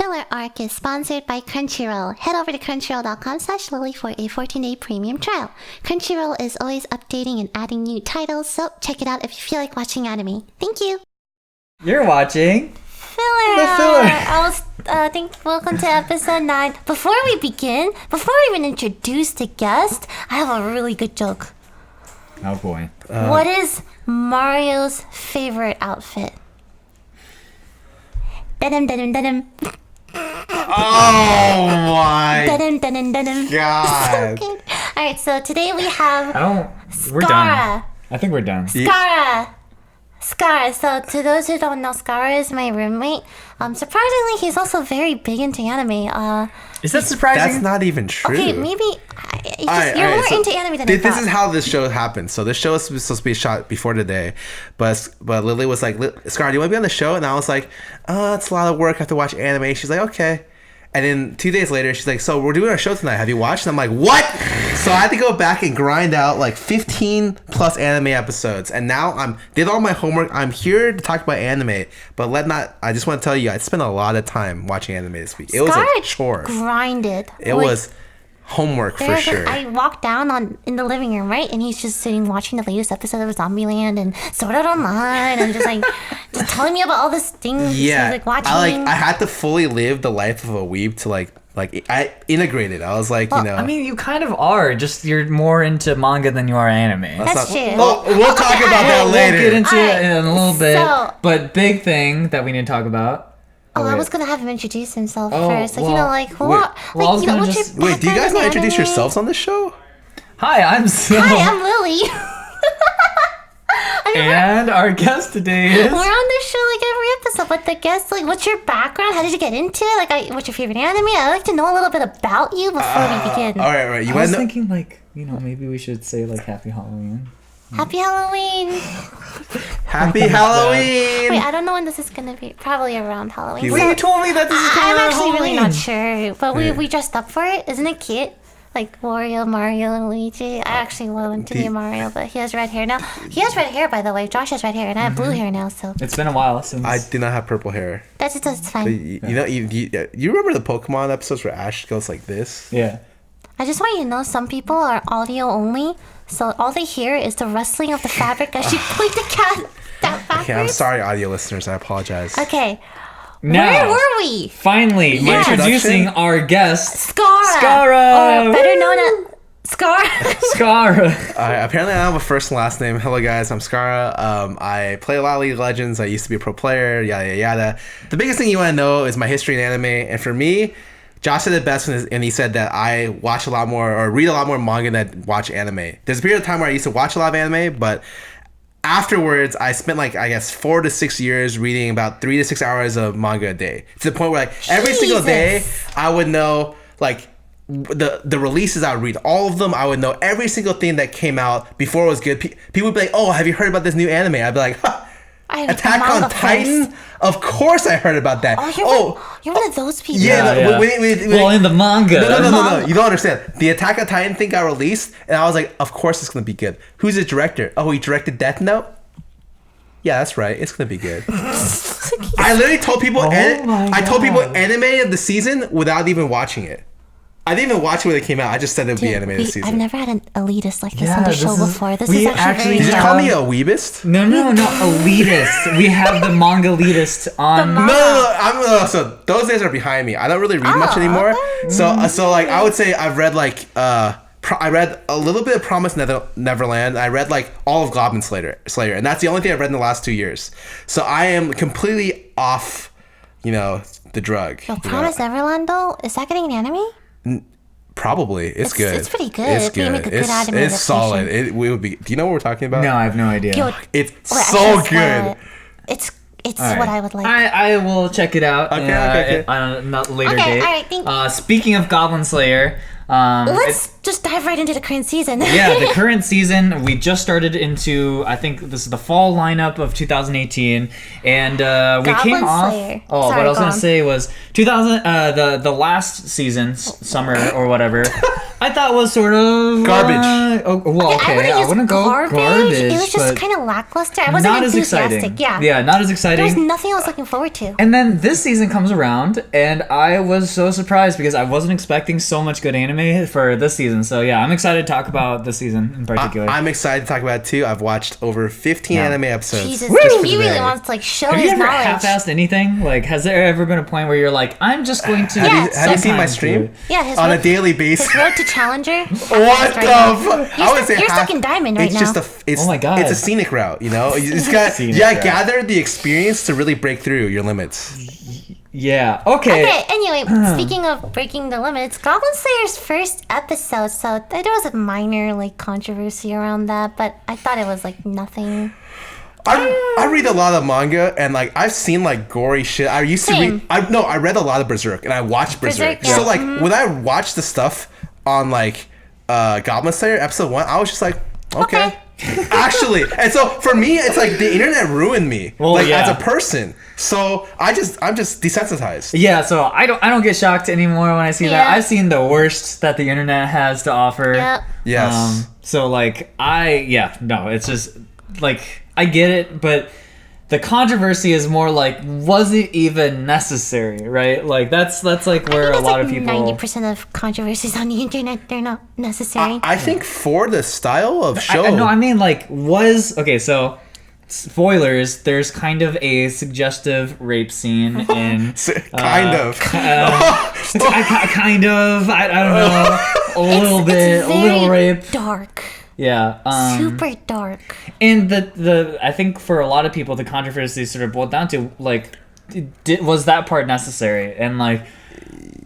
Filler arc is sponsored by Crunchyroll. Head over to crunchyroll.com/Lily for a 14-day premium trial. Crunchyroll is always updating and adding new titles, so check it out if you feel like watching anime. Thank you. You're watching Filler. The Filler. Welcome to episode 9. Before we begin, before I even introduce the guest, I have a really good joke. Oh boy. What is Mario's favorite outfit? Da-dum, da-dum, da-dum. Oh my Da-dum, da-dum, da-dum. God. So good. Alright, so today we have We're done. I think we're done. Scarra. So to those who don't know, Scarra is my roommate. Surprisingly, he's also very big into anime. Is that surprising? That's not even true. Okay, maybe you're more into anime than I thought. This is how this show happened. So this show was supposed to be shot before today, but Lily was like, "Scar, do you want to be on the show?" And I was like, "It's a lot of work. I have to watch anime." She's like, "Okay." And then 2 days later, she's like, "So we're doing our show tonight. Have you watched?" And I'm like, "What?" So I had to go back and grind out like 15 plus anime episodes. And now did all my homework. I'm here to talk about anime, but I just want to tell you, I spent a lot of time watching anime this week. It was a chore. Grinded. It was homework for sure. I walked down in the living room, right, and he's just sitting watching the latest episode of Zombieland and Sword Art Online, and just telling me about all this things. Yeah, like watching. I had to fully live the life of a weeb to I integrated. I was like, I mean, you kind of are. Just you're more into manga than you are anime. That's true. We'll talk about that later. We'll get into it in a little bit. But big thing that we need to talk about. I was gonna have him introduce himself first. Wait, do you guys not introduce yourselves on this show? Hi, I'm Sil. Hi, I'm Lily. And our guest today is... We're on this show every episode, but the guest, what's your background? How did you get into it? What's your favorite anime? I'd like to know a little bit about you before we begin. All right. I was thinking, maybe we should say, Happy Halloween. Happy Halloween! Happy Halloween! Wait, I don't know when this is gonna be. Probably around Halloween. You told me that this is coming I'm around actually really Halloween. not sure, but we dressed up for it. Isn't it cute? Like Wario, Mario, and Luigi. I actually wanted to be Mario, but he has red hair now. He has red hair, by the way. Josh has red hair, and I have blue hair now. So it's been a while since I did not have purple hair. That's fine. You remember the Pokemon episodes where Ash goes like this? Yeah. I just want you to know some people are audio only, so all they hear is the rustling of the fabric as you point the cat backwards. Okay, I'm sorry, audio listeners. I apologize. Okay. Now, where were we? Finally, introducing our guest, Scarra. Or better known as Scarra. Scarra. Apparently, I have a first and last name. Hello, guys. I'm Scarra. I play a lot of League of Legends. I used to be a pro player. Yada yada yada. The biggest thing you want to know is my history in anime, and for me, Josh said it best, and he said that I watch a lot more or read a lot more manga than watch anime. There's a period of time where I used to watch a lot of anime, but afterwards, I spent 4 to 6 years reading about 3 to 6 hours of manga a day. To the point where every single day, I would know the releases. I would read all of them. I would know every single thing that came out before it was good. People would be like, "Oh, have you heard about this new anime?" I'd be like, "Huh. Attack on Titan? Of course I heard about that." You're one of those people. Yeah. Well, in the manga. No. You don't understand. The Attack on Titan thing got released, and I was like, of course it's going to be good. Who's the director? Oh, he directed Death Note? Yeah, that's right. It's going to be good. I literally told people, anime of the season without even watching it. I didn't even watch it when it came out. I just said it would be anime this season. I've never had an elitist like this on the show before. This is actually Did you call me a weebist? No, elitist. We have the manga elitist on. No. So those days are behind me. I don't really read much anymore. Okay. So I would say I've read I read a little bit of Promised Neverland. I read all of Goblin Slayer, and that's the only thing I've read in the last 2 years. So I am completely off, the drug. Promised Neverland though, is that getting an anime? Probably. It's good. It's pretty good. It's good. Make a good anime it's solid. It would be. Do you know what we're talking about? No, I have no idea. It's so good. It's what I would like. I will check it out. Okay. On a later date. All right. Thank you. Speaking of Goblin Slayer, Let's just dive right into the current season. Yeah, the current season, we just started into, I think this is the fall lineup of 2018, and we came off. Slayer. Oh, Sorry, what I was go gonna on. say was 2000. The last season, summer or whatever, I thought was sort of Garbage. I wouldn't go garbage. It was just but kind of lackluster. I wasn't not as enthusiastic. exciting. Yeah, not as exciting. there was nothing I was looking forward to. And then this season comes around, and I was so surprised because I wasn't expecting so much good anime for this season. So yeah, I'm excited to talk about this season in particular. I'm excited to talk about it too. I've watched over 15 anime episodes. Jesus, just for he really today. wants to like show Have his you ever knowledge. half-assed anything? Like, has there ever been a point where you're like, I'm just going to... Have you seen my sometimes stream? Yeah, his On a road- daily His basis. road to Challenger. What the fuck? You're stuck in Diamond right it's now. just it's, Oh my God. It's a scenic route, you know? It's got, Scenic yeah, route. gather the experience to really break through your limits. Yeah, okay. Okay, anyway, speaking of breaking the limits, Goblin Slayer's first episode, so there was a minor like controversy around that, but I thought it was like nothing. I read a lot of manga and like I've seen like gory shit. I used to Same. read I read a lot of Berserk and I watched Berserk. Berserk, yeah. So like when I watched the stuff on like Goblin Slayer episode 1, I was just like, okay. Actually, and so for me, it's like the internet ruined me, Well, like yeah. as a person. So I'm just desensitized. Yeah, so I don't get shocked anymore when I see that. Yeah. I've seen the worst that the internet has to offer. Yep. Yes. So like it's just like I get it, but the controversy is more like, was it even necessary, right? Like that's like where a lot of people 90% of controversies on the internet, they're not necessary. I think for the style of show, I mean like so spoilers, there's kind of a suggestive rape scene in kind of. kind of I don't know a little bit it's a little very rape. dark. Yeah. Super dark. And the I think for a lot of people the controversy sort of boiled down to like was that part necessary? And like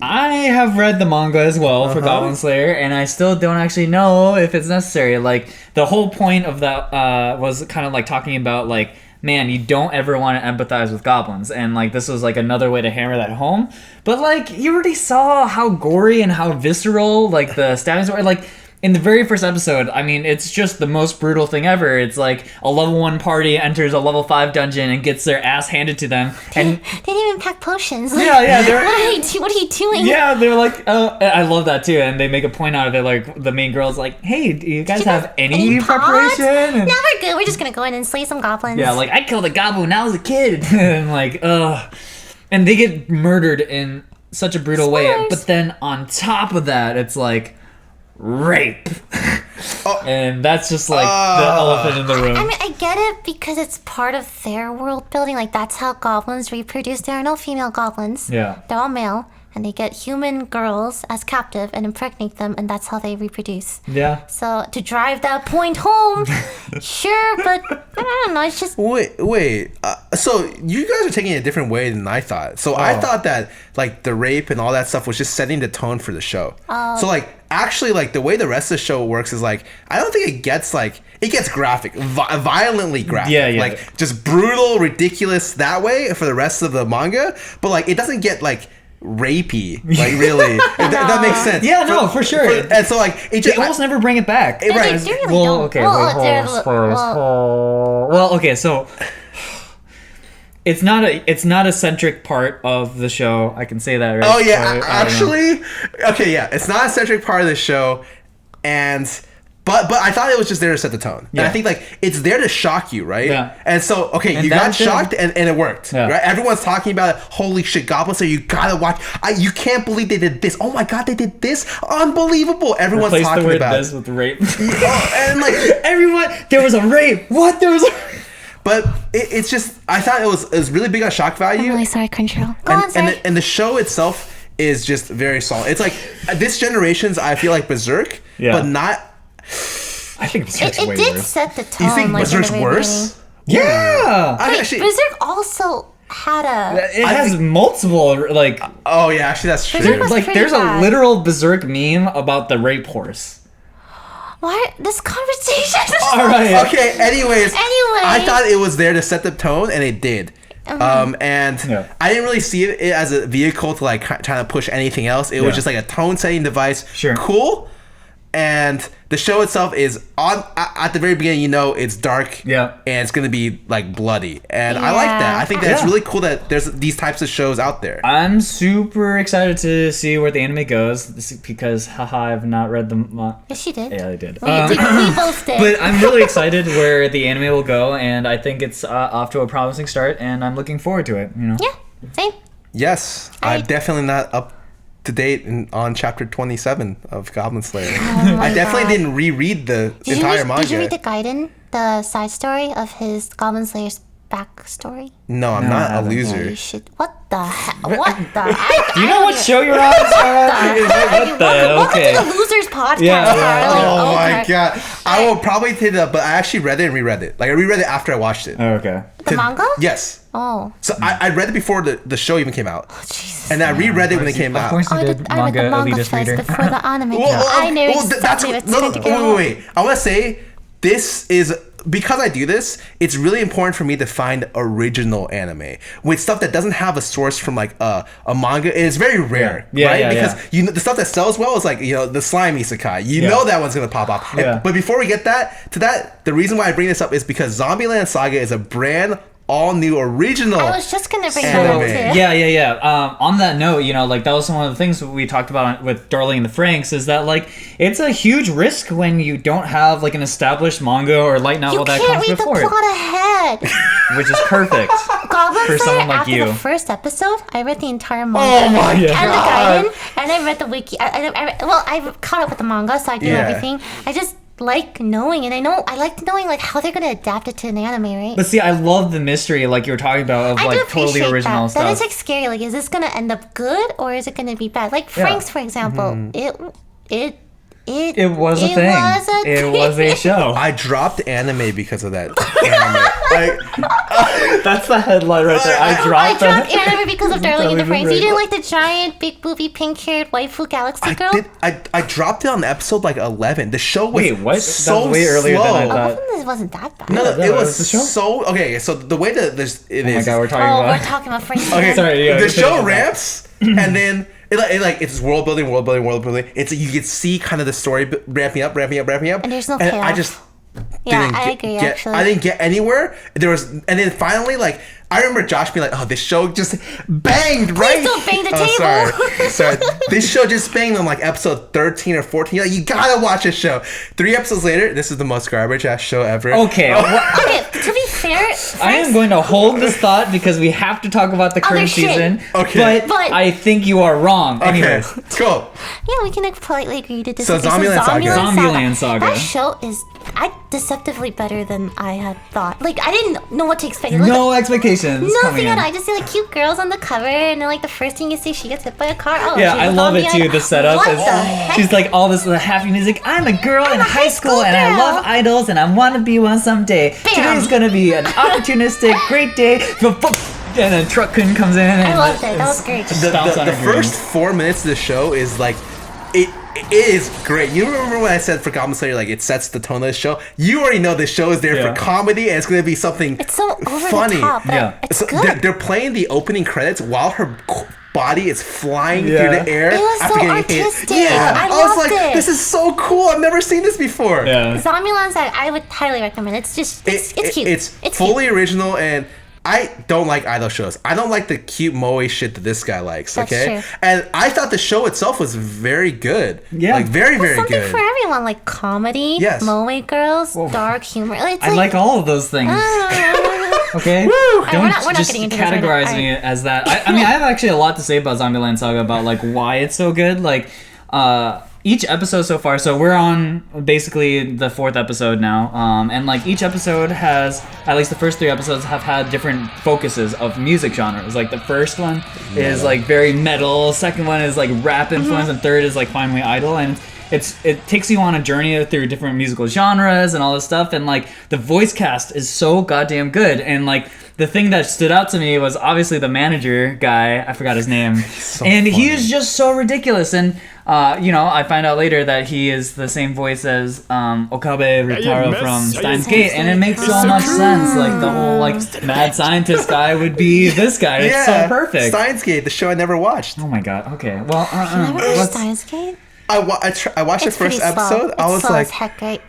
I have read the manga as well for Goblin Slayer, and I still don't actually know if it's necessary. Like the whole point of that was kind of like talking about like, man, you don't ever want to empathize with goblins, and like this was like another way to hammer that home. But like you already saw how gory and how visceral like the stabbings were. Like in the very first episode, I mean, it's just the most brutal thing ever. It's like a level 1 party enters a level 5 dungeon and gets their ass handed to them. And They didn't even pack potions. Like, yeah, they're what are you doing? yeah, they're like, I love that too, and they make a point out of it. Like the main girl's like, "Hey, do you guys have any pots? preparation?" And, No, we're good. We're just gonna go in and slay some goblins. yeah, like I killed a goblin when I was a kid, and like, and they get murdered in such a brutal way. Spoilers. But then on top of that, it's like rape, and that's just like the elephant in the room. I mean, I get it because it's part of their world building. Like, that's how goblins reproduce. There are no female goblins. Yeah. They're all male. And they get human girls as captive and impregnate them, and that's how they reproduce. Yeah. So, to drive that point home, sure, but I don't know. It's just. Wait. So you guys are taking it a different way than I thought. So I thought that like the rape and all that stuff was just setting the tone for the show. So like actually like the way the rest of the show works is like I don't think it gets graphic, violently graphic. Yeah. Like just brutal, ridiculous that way for the rest of the manga. But like it doesn't get like rapey, like really. If that makes sense. Yeah, no, for sure. And so like it They just, almost never bring it back. right. They really Well, don't. okay. Well, wait, hold they're- on, spoilers. Well, okay, so it's not a centric part of the show. I can say that, right? Oh yeah, I don't know. actually, okay, yeah, it's not a centric part of the show, but I thought it was just there to set the tone. And I Yeah. think like it's there to shock you, right? Yeah. And so okay, And you got that did. shocked and it worked, Yeah. right? Everyone's talking about it. Holy shit, Goblin Slayer, you gotta watch. You can't believe they did this. Oh my god, they did this. Unbelievable. Everyone's Replace the talking word about this it. with rape. Oh, and like Everyone, there was a rape. What? There was a but it's just I thought it was really big on shock I'm value. really sorry, Crunchyroll. Go on, sorry. And the show itself is just very solid. It's like this generation's I feel like Berserk, Yeah. but not. I think Berserk's It way did worse. set the tone. You think like, in the Berserk's very worse? Yeah. I Wait, actually. Berserk also had a. It has multiple, like, Oh yeah, actually that's true. Berserk was pretty there's bad. a literal Berserk meme about the rape horse. What? This conversation. All right. Okay. Anyways. Anyway. I thought it was there to set the tone, and it did. And I didn't really see it as a vehicle to like trying to push anything else. It was just like a tone setting device. Sure. Cool. And the show itself is on at the very beginning. You know, it's dark. Yeah. And it's gonna be like bloody. And I like that. I think that's really cool that there's these types of shows out there. I'm super excited to see where the anime goes because, haha, I've not read the. Yes, you did. Yeah, I did. We both did. But I'm really excited where the anime will go, and I think it's off to a promising start, and I'm looking forward to it. You know. Yeah. Same. Yes, I'm definitely not up to date on chapter 27 of Goblin Slayer. I definitely didn't reread the entire manga. Did you read the Gaiden, the side story of his Goblin Slayer's backstory? No, I'm not a loser. Yeah, you should. What the heck? What the? Do you know what show you're on? Welcome to the Losers Podcast. Yeah. Oh my god. I will probably take that, but I actually read it and reread it. Like I reread it after I watched it. Oh, okay. The manga? Yes. Oh. So I read it before the show even came out. Oh, Jesus. And I reread it when it came Of out. course you did. I read the manga elitist first reader. before the anime came out. I knew exactly what's going to go. Wait. I want to say this is because I do this, it's really important for me to find original anime with stuff that doesn't have a source from like a manga. It's very rare, right? Because you know the stuff that sells well is like the slime isekai. You know that one's gonna pop off. But before we get to that, the reason why I bring this up is because Zombieland Saga is a brand all new original. I was just gonna bring that up too. Yeah. On that note, like that was one of the things we talked about with Darling and the Franxx is that like it's a huge risk when you don't have like an established manga or light novel that comes before You can't read the plot ahead. which is perfect Goblin for Slayer, someone like after you. the first episode, I read the entire manga. Oh my and god! the Gaiden, and I read the wiki. I caught up with the manga, so I knew everything. I just like knowing, and I like knowing like how they're gonna adapt it to an anime, right? But see, I love the mystery, like you were talking about, of like totally original stuff. That is like scary. Like, is this gonna end up good or is it gonna be bad? Like Franxx, for example, it was a thing. It was a show. I dropped anime because of that anime. That's the headline right there. I dropped anime because of Darling and the Franxx. You didn't like the giant, big booby, pink-haired waifu galaxy girl? I dropped it on episode like 11. The show was so That's way earlier slow. than I thought. It wasn't that bad. No, it was the show? so okay. So the way that this it is. Oh my god, we're talking about Franxx. Okay, sorry. The show ramps and then. It's world building. It's you can see kind of the story ramping up, and there's no payoff. I just I agree. Actually, I didn't get anywhere. And then finally, like I remember Josh being like, "Oh, this show just banged, right?" Please don't bang the table. Sorry. This show just banged on like episode 13 or 14. You're like, you gotta watch this show. 3 episodes later, this is the most garbage ass show ever. Okay. Okay. To be fair, I am going to hold this thought because we have to talk about the current season. Okay. But I think you are wrong. Anyways, cool. Yeah, we can politely agree to So disagree. Zombieland Saga. That show is deceptively better than I had thought. Like, I didn't know what to expect. No expectations. Nothing at all. I just see like cute girls on the cover, and then like the first thing you see, she gets hit by a car. Oh, yeah, I love it too. The setup what is the heck? she's like all this happy music. I'm a girl in high school, and I girl. love idols, and I want to be one someday. Bam. Today's gonna be an opportunistic, great day. And then Truck Kun comes in. And I loved it. That was great. The first 4 minutes of the show is like it is great. You remember when I said for Goblin Slayer, like it sets the tone of the show? You already know the show is there for comedy and it's going to be something It's so over funny. the top. It's good. They're playing the opening credits while her body is flying through the air. It was after so getting artistic. hit. Yeah, I was loved like, it. this is so cool. I've never seen this before. Yeah. Zombieland Saga, I would highly recommend. It's just it's cute. It's fully original and I don't like idol shows. I don't like the cute moe shit that this guy likes. That's okay, true. and I thought the show itself was very good. Yeah, like very something good. for everyone, like comedy, moe girls, dark humor. I like all of those things. Okay, we're not just getting into categorize me as that. I mean, I have actually a lot to say about Zombieland Saga, about like why it's so good. Like, each episode so far. So we're on basically the 4th episode now, and like each episode has, at least the first 3 episodes have had different focuses of music genres. Like the first one is like very metal. Second one is like rap influence, and third is like finally idol. And it takes you on a journey through different musical genres and all this stuff, and like the voice cast is so goddamn good. And like the thing that stood out to me was obviously the manager guy. I forgot his name, and funny. he is just so ridiculous. And I find out later that he is the same voice as Akame Ryutaro from Steins Gate, and it makes so much sense. Like the whole like mad scientist guy would be this guy. It's so perfect. Steins Gate, the show I never watched. Oh my god. Okay. Well, You never watched Steins Gate? I watched the It's pretty first episode. slow. I was It's slow like, as heck, right?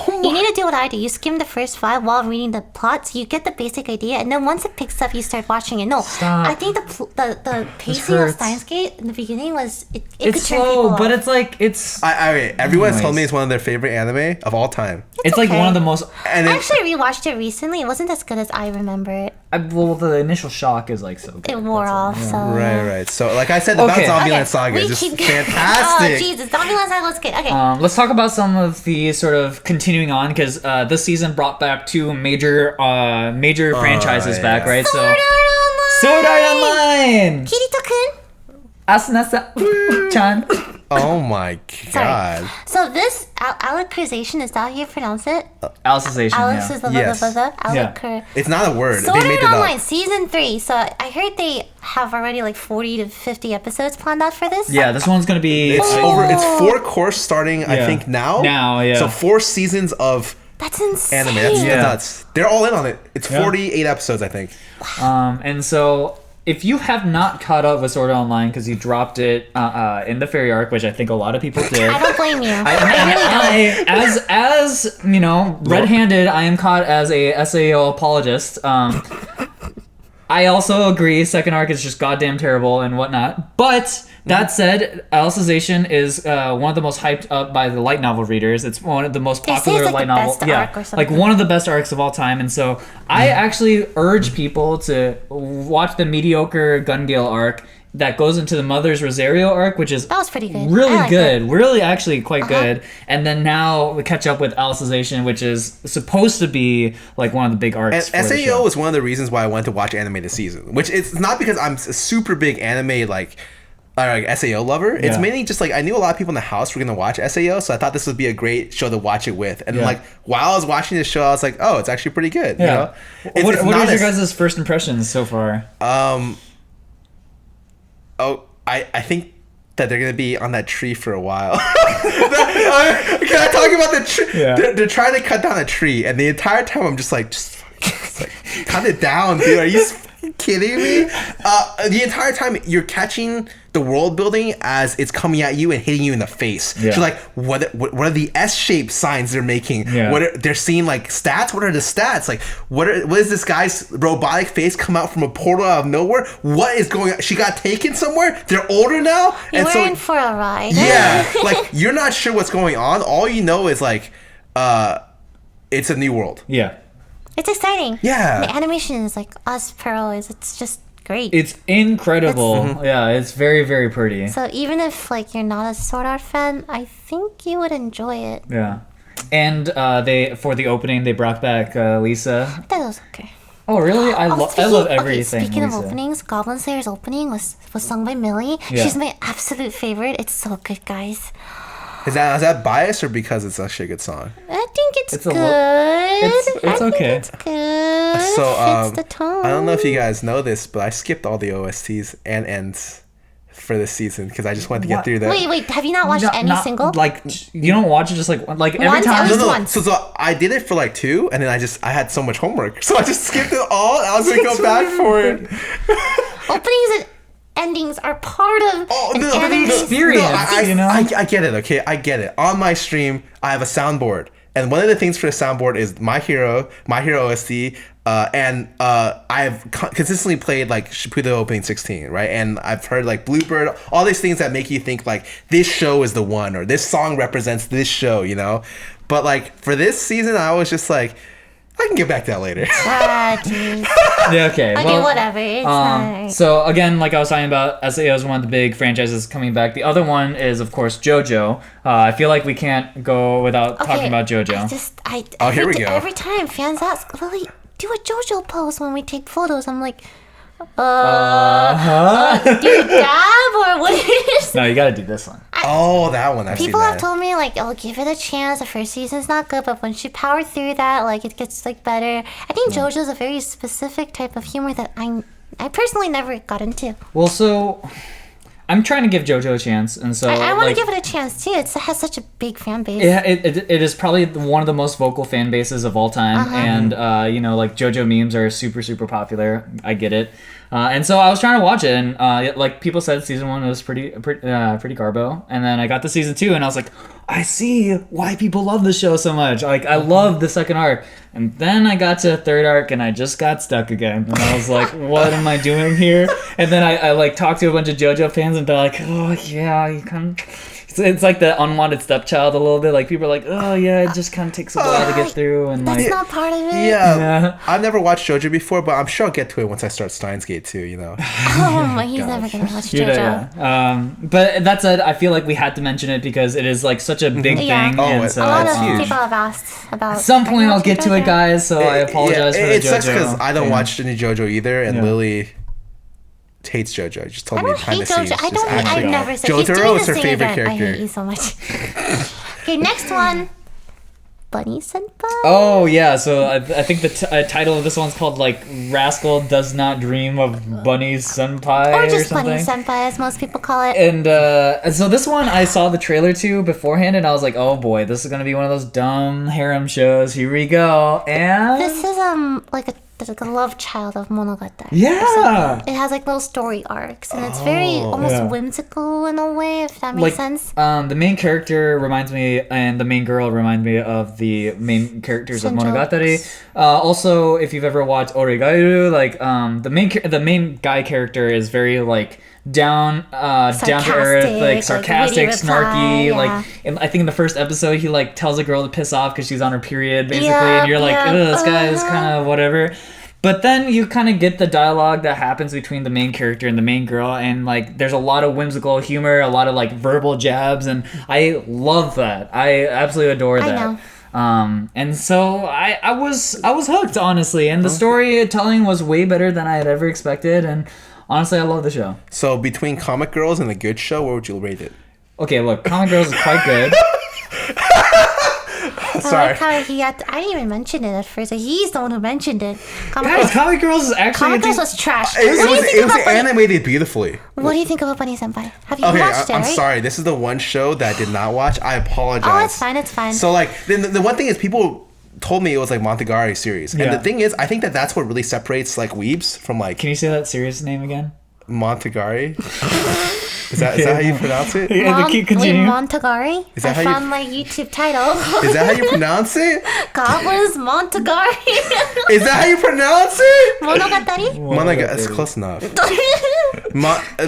You need to do what I do. You skim the first 5 while reading the plot, so you get the basic idea, and then once it picks up, you start watching it. No, Stop. I think the pacing of hurts. Steins Gate in the beginning was it it's could turn people slow, off. but it's like it's everyone's told me Anyways. it's one of their favorite anime of all time. it's like okay. one of the most. And I it, actually rewatched it recently. It wasn't as good as I remember it. Well, the initial shock is like so good. It wore off. So right. So, like I said, about Okay. Zombieland Saga we is just keep- fantastic. Oh Jesus, Zombieland Saga was good. Okay. Let's talk about some of the sort of continuing on, because this season brought back 2 major franchises back, yeah. right? Sword Art Sword Art Online. Online, Kirito-kun. Asunasa-chan. Oh my Sorry. god. So this Alicization, is that how you pronounce it? Alicization. Alex Yeah. is the Yes. Alic. It's not a word. Sword They made Art it Online up. season 3. So I heard they have already like 40 to 50 episodes planned out for this. Yeah, this one's gonna be. It's 4 course starting, I Yeah. think, now. Now, yeah. So 4 seasons of That's insane. anime. That's Yeah. nuts. They're all in on it. It's Yeah. 48 episodes, I think. And so, if you have not caught up with Sword Art Online because you dropped it in the fairy arc, which I think a lot of people did. I don't blame you. I really don't. As you know, red-handed, I am caught as a SAO apologist. I also agree, second arc is just goddamn terrible and whatnot. But that said, Alicization is one of the most hyped up by the light novel readers. It's one of the most They say popular it's, like, light the novel. best Yeah, arc or like something. one of the best arcs of all time. And so I actually urge people to watch the mediocre Gun Gale arc that goes into the Mother's Rosario arc, which is That was pretty good. really I liked good, it. really actually quite good. And then now we catch up with Alicization, which is supposed to be like one of the big arcs. And for the SAO show. was one of the reasons why I wanted to watch anime this season. Which it's not because I'm a super big anime like SAO lover. It's Yeah. mainly just like I knew a lot of people in the house were gonna watch SAO, so I thought this would be a great show to watch it with. And Yeah. like while I was watching this show, I was like, oh, it's actually pretty good. You Yeah. know? What not are your as- guys' first impressions so far? I think that they're gonna be on that tree for a while. Can I talk about the tree? Yeah. They're trying to cut down a tree, and the entire time I'm just like cut it down, dude. Are you fucking kidding me? The entire time you're catching the world building as it's coming at you and hitting you in the face. Yeah. So like, what are the S-shaped signs they're making? Yeah. They're seeing like stats? What are the stats? Like, what is this guy's robotic face come out from a portal out of nowhere? What is going on? She got taken somewhere? They're older now? You were in for a ride. Yeah, like you're not sure what's going on. All you know is like, it's a new world. Yeah. It's exciting. Yeah. The animation is like as per always. It's just great. It's incredible. Yeah, it's very, very pretty. So even if like you're not a Sword Art fan, I think you would enjoy it. Yeah. And they for the opening they brought back Lisa. That was okay. Oh really? I love everything. Okay, speaking of Lisa. openings, Goblin Slayer's opening was sung by Millie. Yeah. She's my absolute favorite. It's so good, guys. Is that biased or because it's actually a good song? I think it's It's a good. it's I think okay. It's good. So It fits the tone. I don't know if you guys know this, but I skipped all the OSTs and ends for this season because I just wanted to get What? through that. Wait, have you not watched any Not- single? Like you don't watch it just like every Once, time. at least No. once. So I did it for like 2, and then I had so much homework, so I just skipped it all. I was gonna go back for it. Openings and endings are part of an anime. experience. You know? I get it. Okay, I get it. On my stream, I have a soundboard, and one of the things for the soundboard is My Hero OST, and I've consistently played like Shippuden Opening 16, right? And I've heard like Bluebird, all these things that make you think like this show is the one, or this song represents this show, you know? But like for this season, I was just like, I can get back to that later. Ah, jeez. Yeah, okay. Okay, well, whatever. It's not. So again, like I was talking about, SAO is one of the big franchises coming back. The other one is, of course, JoJo. I feel like we can't go without talking about JoJo. Oh, here we go. Every time fans ask, Lily, do a JoJo pose when we take photos. I'm like, Do you dab or what is? No, you gotta do this one. Oh, that one. I've People seen have that. told me like, oh, give it a chance. The first season's not good, but once you power through that, like it gets like better. I think JoJo's a very specific type of humor that I personally never got into. Well, so I'm trying to give JoJo a chance, and so I want to like, give it a chance too. It has such a big fan base. Yeah, it is probably one of the most vocal fan bases of all time, and you know, like JoJo memes are super super popular. I get it, and so I was trying to watch it, and like people said, season 1 was pretty garbo, and then I got to season 2, and I was like, I see why people love this show so much. Like I love the second arc, and then I got to the third arc, and I just got stuck again, and I was like, what am I doing here? And then I like talked to a bunch of JoJo fans, and they're like, oh yeah, you kind of. It's like the unwanted stepchild a little bit. Like people are like, oh yeah, it just kind of takes a while to get through, and That's like not part of it. Yeah, I've never watched JoJo before, but I'm sure I'll get to it once I start Steins Gate too. You know. Oh my, he's never gonna watch you know, JoJo. yeah. But that said, I feel like we had to mention it because it is like such a big Yeah. thing. Oh, and it's so A lot it's of huge. people have asked about. at some point are you I'll get watching to it, JoJo? guys. So I apologize for the it JoJo. sucks because I don't thing. watch any JoJo either, and Yeah. Lily hates JoJo. Just told I me don't behind hate the scenes. JoJo. I It's don't. actually- I've never said. He's Jotaro doing is this her thing favorite again. I character. hate you so much. Okay, next one. Bunny Senpai. Oh yeah, so I think the title of this one's called like Rascal Does Not Dream of Bunny Senpai Or just something. Bunny Senpai, as most people call it. And so this one I saw the trailer to beforehand, and I was like, oh boy, this is gonna be one of those dumb harem shows. Here we go. And This is like the love child of Monogatari. yeah, It has like little story arcs, and it's very almost Yeah. whimsical in a way, if that makes like sense. the main character reminds me, and the main girl reminds me of the main characters of Senjo. Monogatari. Also, if you've ever watched Origairu, like the main guy character is very like down to earth, Sarcastic, like like, sarcastic, witty snarky. reply, Like I think in the first episode, he like tells a girl to piss off because she's on her period, basically, Yeah, and you're like, yeah, ugh, this guy is kind of whatever. But then you kind of get the dialogue that happens between the main character and the main girl, and like there's a lot of whimsical humor, a lot of like verbal jabs, and I love that. I absolutely adore that. know. And so I was hooked, honestly, and the storytelling was way better than I had ever expected, and honestly, I love the show. So between Comic Girls and a good show, where would you rate it? Okay, look, Comic Girls is quite good. I Sorry. like how he had. I didn't even mention it at first. He's the one who mentioned it. Guys, Comic Girls is actually Comic Girls was trash. It What do you think was about Bunny? animated beautifully. What do you think about Bunny Senpai? Have you Okay, watched it? I'm Right? sorry. This is the one show that I did not watch. I apologize. Oh, it's fine. It's fine. So like the one thing is people told me it was like Montegarry series, and Yeah. the thing is I think that's what really separates like weebs from like Can you say that series name again? Montegarry. Is that how you pronounce it? Yeah, continue. Montagari. Is that I how you- found my YouTube title. Is that how you pronounce it? Goblins Montagari. Is that how you pronounce it? Monogatari. Monaga, it's close enough.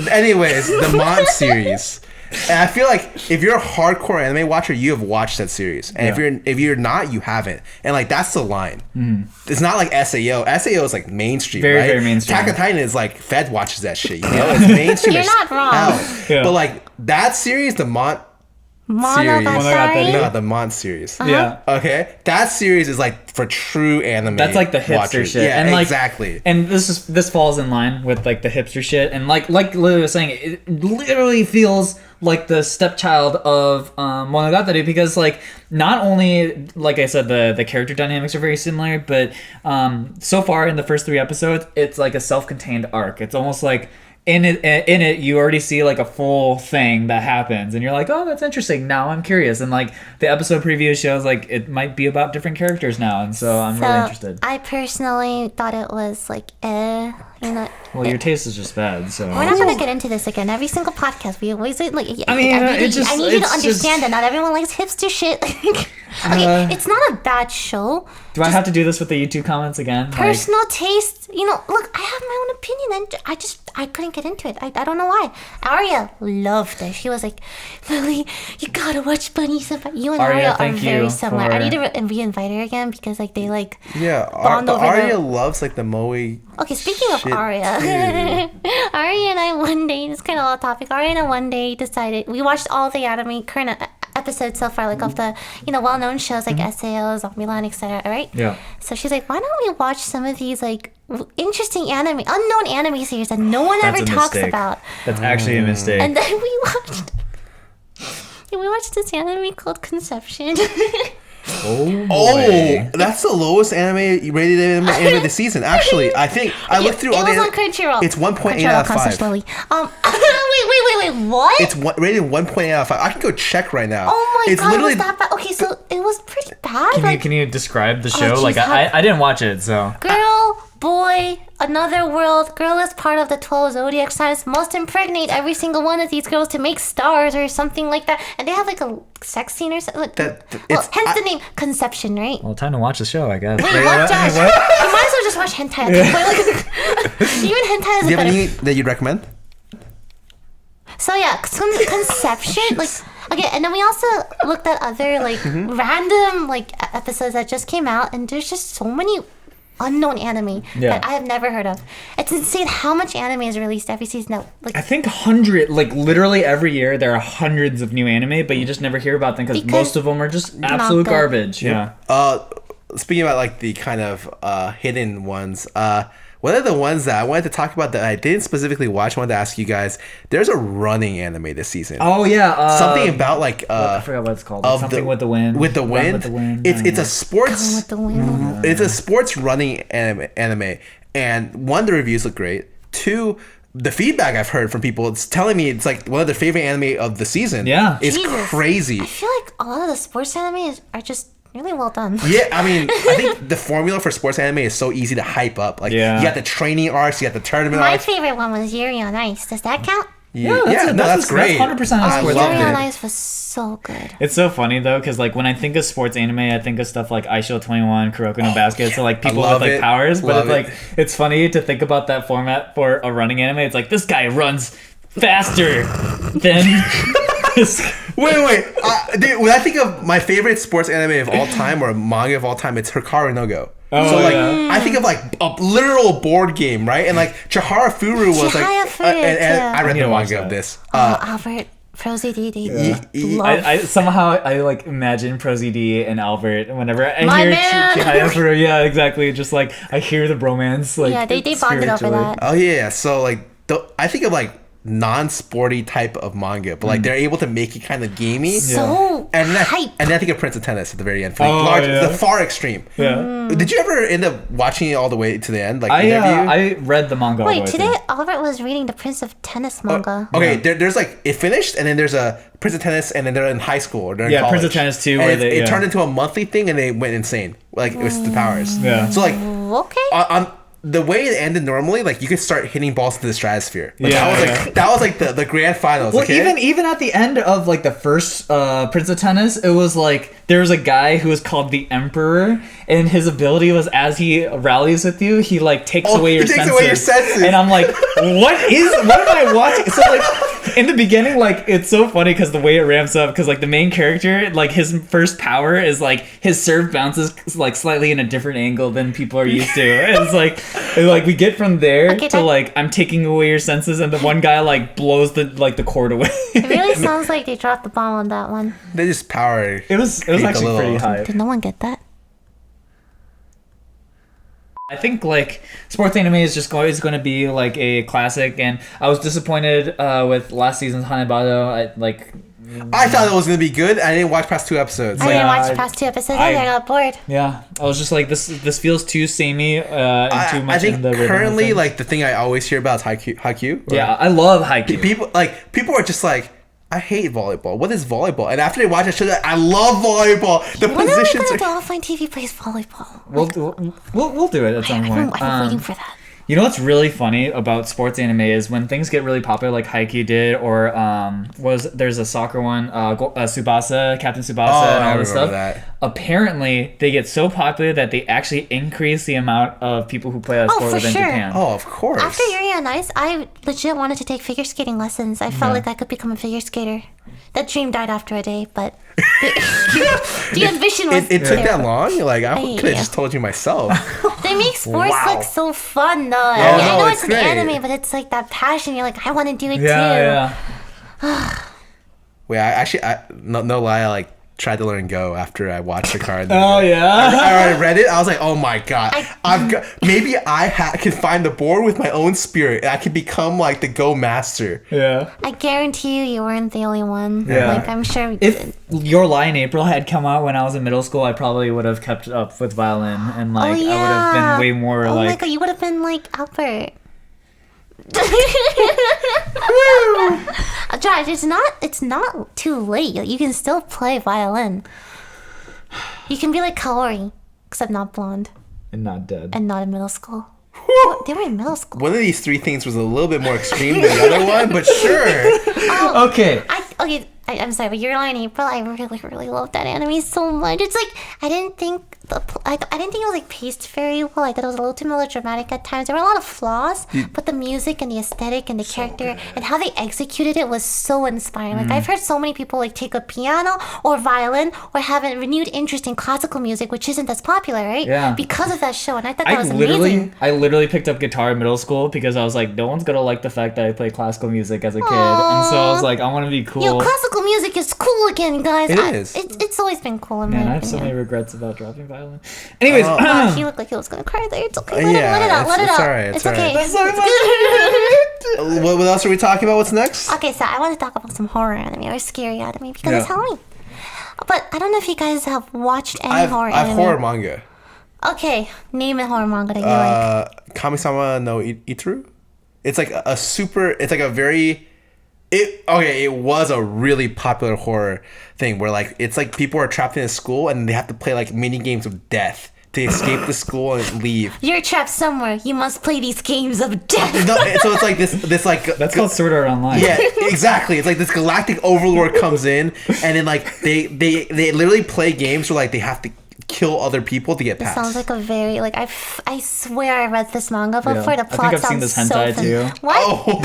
Anyways, the Mont series. And I feel like if you're a hardcore anime watcher, you have watched that series, and if you're not, you haven't. And like that's the line. It's not like Sao. Sao is like mainstream, Very, right? very mainstream. Attack on Titan is like Fed watches that shit. You know, it's mainstream. You're as not wrong. hell. Yeah. But like that series, the Mont Monogatari. no, the Mont series. Yeah. Okay, that series is like for true anime. That's like the hipster watchers. shit. Yeah, and like, exactly. And this falls in line with like the hipster shit. And like Lily was saying, it literally feels like the stepchild of Monogatari, because like not only, like I said, the character dynamics are very similar, but so far in the first 3 episodes, it's like a self-contained arc. It's almost like in it you already see like a full thing that happens, and you're like, oh, that's interesting, now I'm curious. And like the episode preview shows like it might be about different characters now, and so I'm really interested. I personally thought it was like, you know. Well, your taste is just bad, so We're not gonna get into this again. Every single podcast, we always like. I mean, I need, it just- I need you to it's just- understand that not everyone likes hipster shit. Okay, it's not a bad show. do I have to do this with the YouTube comments again? Like, Personal taste, you know. Look, I have my own opinion, and I couldn't get into it. I don't know why. Arya loved it. She was like, Lily, you gotta watch Bunny Senpai. You and Arya, Arya are thank very you similar. I for- need to re-invite her again because like they like. Yeah, bond but over Arya the- loves like the moe. Okay, speaking of Shit, Arya, too. Arya and I one day, it's kind of off topic. Arya and I one day decided we watched all the anime current episodes so far, like of the well-known shows like SAO, Zombieland, etc. Right? Yeah. So she's like, why don't we watch some of these like interesting unknown anime series that no one That's ever a talks mistake. about? That's actually a mistake. And then we watched this anime called Conception. Oh, that's the lowest anime rated anime of the season. Actually, I think I looked through all the. It was on Crunchyroll. It's 1.8 out of 5. Wait, what? It's rated 1.8 out of 5. I can go check right now. Oh my It's god, literally was that bad? Okay, so it was pretty bad. Can you describe the show? geez, Like I didn't watch it, so. Girl, boy, another world. Girl is part of the 12 zodiac signs. Must impregnate every single one of these girls to make stars or something like that. And they have like a sex scene or something. Hence the name Conception, right? Well, time to watch the show, I guess. Wait, what, Josh? You might as well just watch hentai at this point. Even hentai is Do you have better. any that you'd recommend? So yeah, Conception, like, okay, and then we also looked at other like random like episodes that just came out, and there's just so many unknown anime that I have never heard of. It's insane how much anime is released every season. I think literally every year there are hundreds of new anime, but you just never hear about them because most of them are just absolute garbage. Yeah. Speaking about like the kind of hidden ones, one of the ones that I wanted to talk about that I didn't specifically watch, I wanted to ask you guys. There's a running anime this season. Oh yeah. Something about like I forgot what it's called. Something with the wind. With the wind. With the wind. It's a sports. with the wind. It's a sports running anime, and one, the reviews look great. Two, the feedback I've heard from people, it's telling me it's like one of their favorite anime of the season. Yeah. It's Jesus. crazy. I feel like a lot of the sports anime are just really well done. Yeah, I mean, I think the formula for sports anime is so easy to hype up. Like, you got the training arcs, you got the tournament My arcs. favorite one was Yuri on Ice. Does that count? That's great. That's 100% I Yuri loved on it. Ice was so good. It's so funny though, because like when I think of sports anime, I think of stuff like Aisho 21, Kuroko no Basket, so like people with like powers. But it's like it's funny to think about that format for a running anime. It's like this guy runs faster than. Wait. Dude, when I think of my favorite sports anime of all time or manga of all time, it's Hikaru no Go. So like, I think of like a literal board game, right? And like Chihara Furu was like, and I read the manga of this. Albert, Prosy DD. I somehow I like imagine Prosy D and Albert whenever I My hear man! Chihaya Furu. Yeah, exactly. Just like I hear the bromance. Like Yeah, they bonded over spiritually. that. Oh yeah, so like I think of like non-sporty type of manga, but like they're able to make it kind of gamey. So And then, hype. and then I think of Prince of Tennis at the very end, for like the far extreme. Yeah. Did you ever end up watching it all the way to the end? Like I read the manga. all the Wait, way today through. Albert was reading the Prince of Tennis manga. Okay, there's like it finished, and then there's a Prince of Tennis, and then they're in high school or they're in college. Prince of Tennis 2, And where it turned into a monthly thing, and they went insane. Like it was the powers. Yeah. So like Okay. on the way it ended normally, like you could start hitting balls into the stratosphere. Like, Yeah, that was like the grand finals. Well, okay? even at the end of like the first Prince of Tennis, it was like there was a guy who was called the Emperor, and his ability was as he rallies with you, he like takes away your senses. And I'm like, what am I watching? So like in the beginning, like it's so funny because the way it ramps up, because like the main character, like his first power is like his serve bounces like slightly in a different angle than people are used to. It's like we get from there to like I'm taking away your senses, and the one guy like blows the cord away. It really sounds like they dropped the ball on that one. They just power. It was actually pretty high. Did no one get that? I think like sports anime is just always going to be like a classic, and I was disappointed with last season's Hanebado. I thought it was gonna be good. I didn't watch past 2 episodes. I didn't watch the past 2 episodes either. I got bored. Yeah, I was just like this feels too samey and too much. I think in the rhythm currently of things. like the thing I always hear about is Haikyuu. Yeah, I love Haikyuu. People are just like, I hate volleyball. What is volleyball? And after they watch it, show that I love volleyball. The When are we positions gonna are. do offline TV plays volleyball? We'll do it at some point. I've been waiting for that. You know what's really funny about sports anime is when things get really popular, like Haikyuu did, or there's a soccer one, Tsubasa, Captain Tsubasa, and all this stuff. That. Apparently, they get so popular that they actually increase the amount of people who play that sport for within sure. Japan. Oh, of course. After Yuri on Ice, I legit wanted to take figure skating lessons. I felt like I could become a figure skater. That dream died after a day, but the ambition was It took there. that long? Like I hate could have you. just told you myself. They make sports look so fun, though. no, I know it's it's an great. anime, but it's like that passion. You're like, I want to do it too. Yeah. Wait, no lie, I like tried to learn Go after I watched the card. Oh yeah. I already read it. I was like, oh my god, maybe I can find the board with my own spirit, and I can become like the Go master. Yeah. I guarantee you weren't the only one. Yeah. Like, I'm sure. If Your Lie in April had come out when I was in middle school, I probably would have kept up with violin, and like I would have been way more Oh like. my god, you would have been like Albert. Josh, it's not too late. You can still play violin. You can be like Kaori, except not blonde And not dead. and not in middle school. They were in middle school. One of these three things was a little bit more extreme than the other one, but sure. Okay. I'm sorry, but Your Lie in April, I really love that anime so much. It's like I didn't think it was like paced very well. I thought it was a little too melodramatic at times. There were a lot of flaws, but the music and the aesthetic and the character and how they executed it was so inspiring. Like I've heard so many people like take a piano or violin or have a renewed interest in classical music, which isn't as popular, right? Yeah. Because of that show, and I thought that was amazing. I literally picked up guitar in middle school because I was like, no one's gonna like the fact that I play classical music as a kid, and so I was like, I want to be cool. Yo, classical music is cool again, guys. It is. It's always been cool in Man, my I have so many opinion. regrets about dropping violin. Anyways, Wow, he looked like he was gonna cry there. It's okay. Let it out. Let it it's out. alright, it's okay. what else are we talking about? What's next? Okay, so I want to talk about some horror anime or scary anime because Yeah. it's Halloween. But I don't know if you guys have watched any horror I have anime. horror manga. Okay, name a horror manga that you like. Kami-sama no Itaru. It's like a super. It's like a very. It was a really popular horror thing where like it's like people are trapped in a school and they have to play like mini games of death to escape the school and leave. You're trapped somewhere. You must play these games of death. No, so it's like this like that's called Sword Art Online. yeah, exactly. It's like this galactic overlord comes in and then like they literally play games where like they have to kill other people to get It past. sounds like a very like I swear I read this manga before. Yeah. The plot I think I've seen sounds this hentai so too. What? Oh,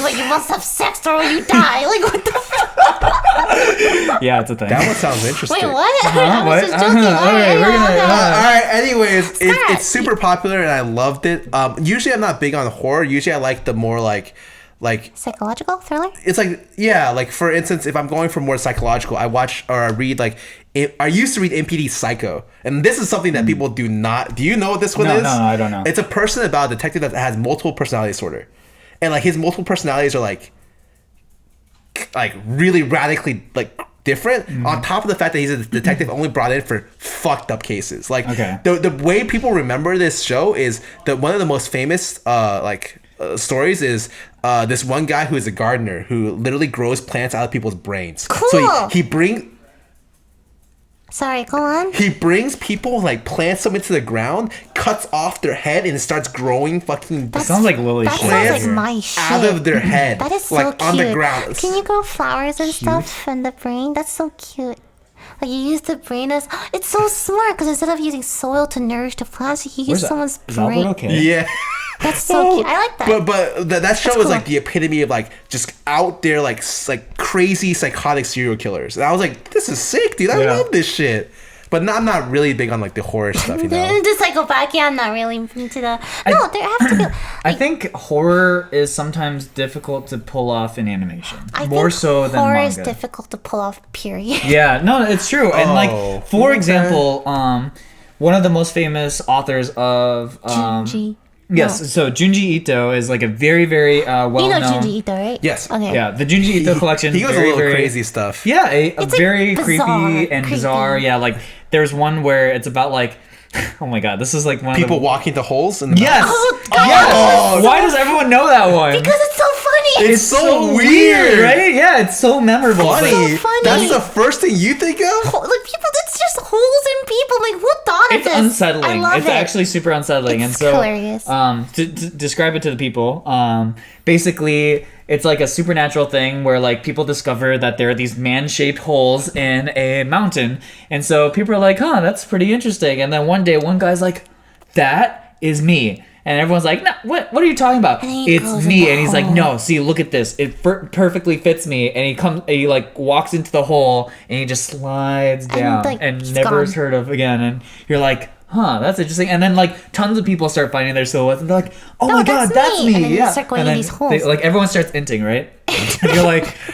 But you must have sex or you die. Like what the fuck? Yeah, it's a thing. that one sounds interesting. Wait, what? I was What? just joking. Okay, we're gonna- All right. Anyways, Scott. it's super popular and I loved it. Usually I'm not big on horror. Usually I like the more like Psychological thriller? it's like like for instance, if I'm going for more psychological, I watch or I read like I used to read MPD Psycho, and this is something that people do not. Do you know what this one No, is? no, I don't know. It's a person about a detective that has multiple personality disorder, and like his multiple personalities are like really radically like different. On top of the fact that he's a detective only brought in for fucked up cases. Like Okay. the way people remember this show is that one of the most famous stories is this one guy who is a gardener who literally grows plants out of people's brains. Cool. So he Sorry, go on. brings people, like plants them into the ground, cuts off their head, and starts growing fucking Sounds like Lily That shit. sounds like Plants my shit. out of their head. That is so like cute. on the ground. Can you grow flowers and stuff in the brain? That's so cute. Like you use the brain as it's so smart because instead of using soil to nourish the plants, you use Where's that? someone's Is Albert brain. okay? Yeah. That's so cute. I like that. But that show That's is like cool. the epitome of like just out there like crazy psychotic serial killers. And I was like, this is sick, dude. I Yeah. love this shit. But I'm not really big on like the horror stuff, you know. The psychopath, yeah, I'm not really into the. No, there have to be. I think horror is sometimes difficult to pull off in animation. I More think so than horror manga. is difficult to pull off. Period. Yeah, no, it's true. And Oh, like, for okay. example, one of the most famous authors of Junji. yes, No. so Junji Ito is like a very, very well You know known. Junji Ito, right? Yes. Okay. Yeah, the Junji Ito collection. He goes very, a little very, crazy stuff. Yeah, a It's, like, very bizarre, creepy and creepy. bizarre. Yeah, like there's one where it's about like, oh my god, this is like one People of the walking to holes in the Yes. Oh, God. Yes. Why does everyone know that one? Because it's so funny. It's so weird. right? Yeah, it's so memorable. Funny. so funny. That's the first thing you think of? Like people, it's just holes in people. Like who thought of It's this? unsettling. I love It's it. actually super unsettling. It's and so, hilarious. to describe it to the people, basically, it's like a supernatural thing where like people discover that there are these man-shaped holes in a mountain, and so people are like, "Huh, that's pretty interesting." And then one day, one guy's like, "That is me." And everyone's like, "No, what are you talking about? And he It's goes in me." the And he's like, hole. "No, see, look at this. It perfectly fits me." And he like walks into the hole and he just slides down like, and he's never gone. is heard of again. And you're like, huh, that's interesting. And then like tons of people start finding their silhouettes, and they're like, oh No, my god, that's me. And then you Yeah. start going And in then these holes. like everyone starts inting, right? and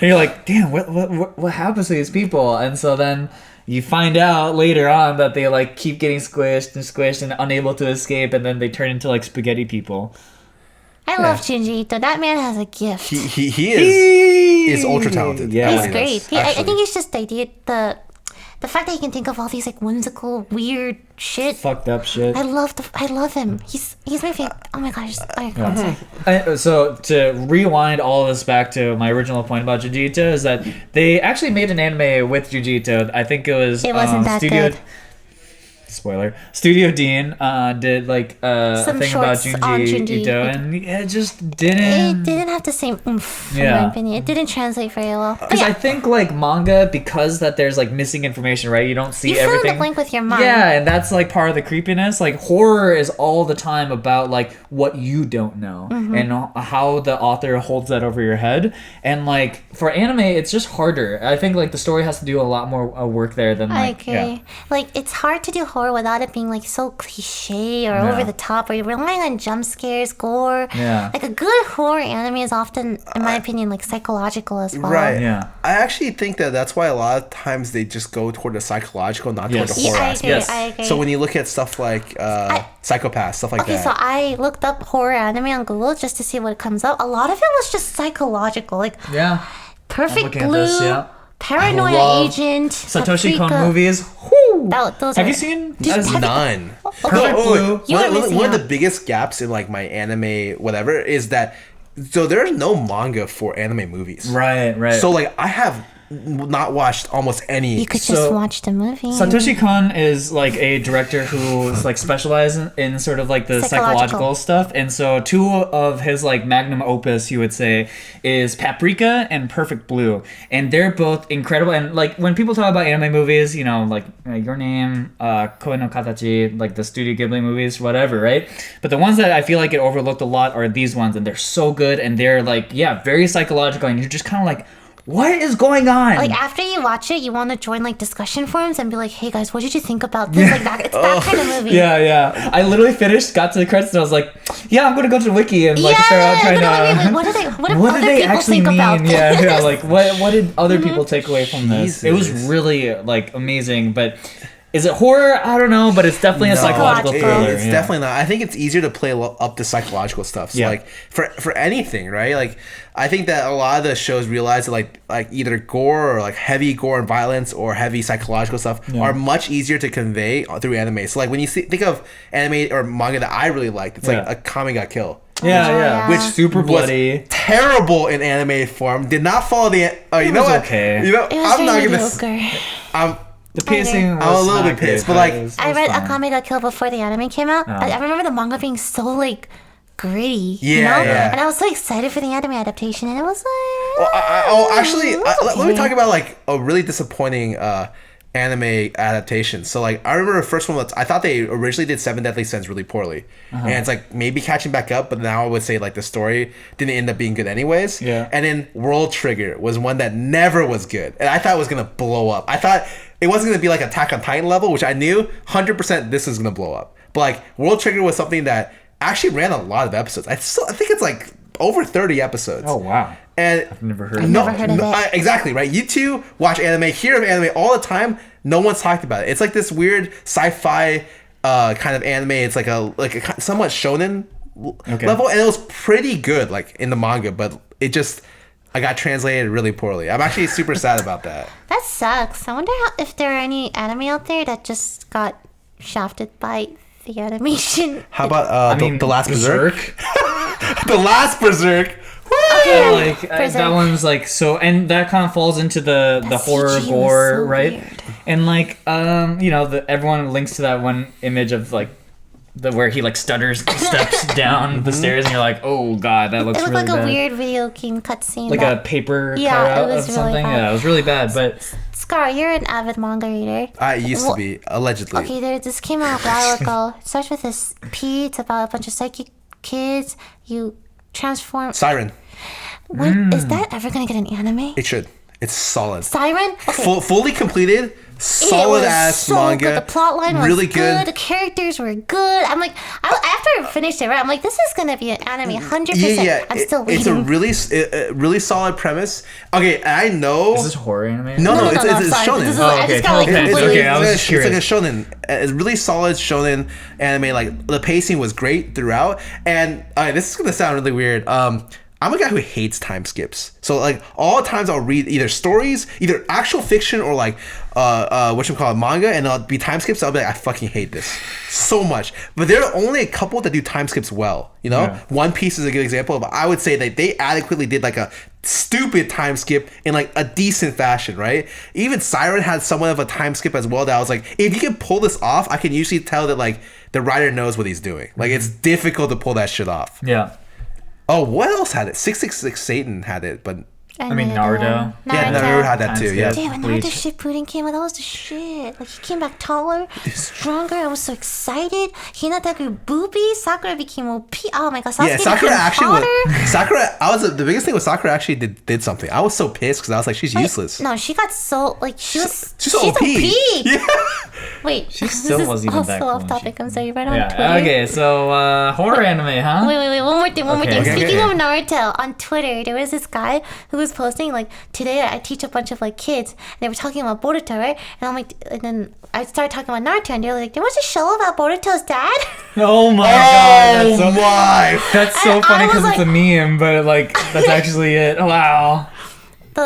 you're like, damn, what happens to these people? And so then you find out later on that they like keep getting squished and unable to escape, and then they turn into like spaghetti people. I love Junji Ito. That man has a gift. He is ultra talented. Yeah. He's He great. does, I actually. think it's just the fact that he can think of all these like whimsical, weird shit. Fucked up shit. I love him. He's my favorite. Oh my gosh. I'm sorry. So to rewind all of this back to my original point about Jujutsu is that they actually made an anime with Jujutsu. I think it wasn't that Studio. good. Spoiler. Studio Dean did like Some a thing about shorts on Junji Ito, Ito. and it just It didn't. didn't have the same oomph, in Yeah. my opinion. It didn't translate very well. But Because yeah, I think like manga, because that there's like missing information, right? You don't see you fill in everything. the blank with your mind. Yeah, and that's like part of the creepiness. Like horror is all the time about like what you don't know Mm-hmm. and how the author holds that over your head. And like for anime, it's just harder. I think like the story has to do a lot more work there than I like agree. yeah. Like it's hard to do horror without it being like so cliche or Yeah. over the top, or you're relying on jump scares, gore. Yeah. Like a good horror anime is often, in my opinion, like psychological as well. Right. Yeah. I actually think that's why a lot of times they just go toward the psychological, not toward Yes. the Yeah, horror I aspect. agree. Yes. I agree. So when you look at stuff like Psychopath, stuff like Okay, that. so I looked up horror anime on Google just to see what comes up. A lot of it was just psychological, like Yeah. Perfect looking at Blue, this, yeah. Paranoia love Agent, Satoshi Kon Paprika. movies. Whoo! Those Have are- you seen? Just have- None. Perfect Blue. You are One missing of the out. biggest gaps in like my anime whatever is that so there's no manga for anime movies. Right. So like I have not watched almost any. You could So- just watch the movie. Satoshi Kon is like a director who's like specialized in sort of like the psychological stuff, and so two of his like magnum opus, you would say, is Paprika and Perfect Blue, and they're both incredible. And like when people talk about anime movies, you know, like Your Name, Koe no Katachi, like the Studio Ghibli movies, whatever, right? But the ones that I feel like get overlooked a lot are these ones, and they're so good, and they're like very psychological, and you're just kind of like, what is going on? Like after you watch it, you want to join like discussion forums and be like, "Hey guys, what did you think about this?" Like that. It's that kind of movie. Yeah. I literally finished, got to the credits, and I was like, "Yeah, I'm gonna go to the wiki and like start out trying literally, to." what did What other did they people actually think mean? about this? Yeah. Like what did other people take away from this? It was Jesus. really like amazing, but is it horror? I don't know, but it's definitely a psychological it- thriller. It's yeah. definitely not. I think it's easier to play up the psychological stuff. So Yeah. like for anything, right? Like I think that a lot of the shows realize that like either gore or like heavy gore and violence or heavy psychological stuff are much easier to convey through anime. So like when you think of anime or manga that I really liked, it's like Yeah. Akame ga Kill. Yeah. Which Super was bloody. terrible in anime form. Did not follow the. You know was what? okay. You know It was I'm not very gonna. mediocre. The pacing was I'm a little not bit pissed, great, but, like, it was I read fine. Akame ga Kill before the anime came out. I remember the manga being so like gritty, you Yeah, know? yeah. And I was so excited for the anime adaptation, and it was like, Actually, let me okay. talk about like a really disappointing anime adaptation. So like I remember the first one I thought they originally did Seven Deadly Sins really poorly, and it's like maybe catching back up. But now I would say like the story didn't end up being good anyways. Yeah. And then World Trigger was one that never was good, and I thought it was gonna blow up. I thought it wasn't gonna be like Attack on Titan level, which I knew 100% this is gonna blow up. But like World Trigger was something that actually ran a lot of episodes. I think it's like over 30 episodes. Oh wow. And I've never heard of I've never heard of it. Exactly, right? You two watch anime, hear of anime all the time. No one's talked about it. It's like this weird sci-fi kind of anime. It's like a somewhat shonen level, and it was pretty good, like in the manga. But it just I got translated really poorly. I'm actually super sad about that. that sucks. I wonder if there are any anime out there that just got shafted by the animation. How about the last Berserk? The last Berserk. Like Berserk. that one's like so, and that kind of falls into the That horror CG was gore, so right? weird. And like you know, everyone links to that one image of like where he like stutters, steps down the stairs, and you're like, oh god, that looks It looked really like bad. a weird video game cutscene. Like that, a paper Yeah, cutout it was of really something. bad. Yeah, it was really bad, but Scar, you're an avid manga reader. I used to Well, be allegedly. Okay, this came out a while ago. It starts with this P. It's about a bunch of psychic kids. You transform. Siren. When is that ever gonna get an anime? It should. It's solid. Siren? Okay. Fully completed. Solid ass manga. Good. The plot line was really good. The characters were good. I'm like, after I finished it, right? I'm like, this is gonna be an anime, 100%. Yeah. I'm still waiting. It's a really solid premise. Okay, I know. Is this horror anime? No, it's sorry. shonen. This is, Oh, I okay, just got like okay, completely. okay, I was just It's like a curious. shonen. It's really solid shonen anime. Like the pacing was great throughout. And this is gonna sound really weird. I'm a guy who hates time skips. So like all times I'll read either stories, either actual fiction or like manga, and there'll be time skips. I'll be like, I fucking hate this so much. But there are only a couple that do time skips well. You know, Yeah. One Piece is a good example. But I would say that they adequately did like a stupid time skip in like a decent fashion, right? Even Siren had somewhat of a time skip as well. That I was like, if you can pull this off, I can usually tell that like the writer knows what he's doing. Like it's difficult to pull that shit off. Yeah. Oh, what else had it? 666 Satan had it, but I mean, Naruto. yeah, Naruto had that too. Yeah. Damn, when Bleach. Naruto Shippuden came out, that was the shit. Like, he came back taller, stronger. I was so excited. Hinata grew booby. Sakura became OP. Oh my god, Sasuke Yeah, Sakura became actually hotter. Sakura. The biggest thing was Sakura actually did something. I was so pissed because I was like, she's useless. No, she got so like she's She's OP. OP. Yeah. Wait, She still wasn't even also that cool off when topic. I'm sorry, right on Yeah. Twitter. Okay, so horror anime, huh? Wait, one more thing. Okay. Okay, Speaking okay. of Naruto, on Twitter, there was this guy who was posting, like, today I teach a bunch of, like, kids, and they were talking about Boruto, right? And I'm like, and then I started talking about Naruto, and they're like, there was a show about Boruto's dad? Oh my god, Oh that's so, my! that's so I funny was because it's a meme, but like that's actually it. Wow.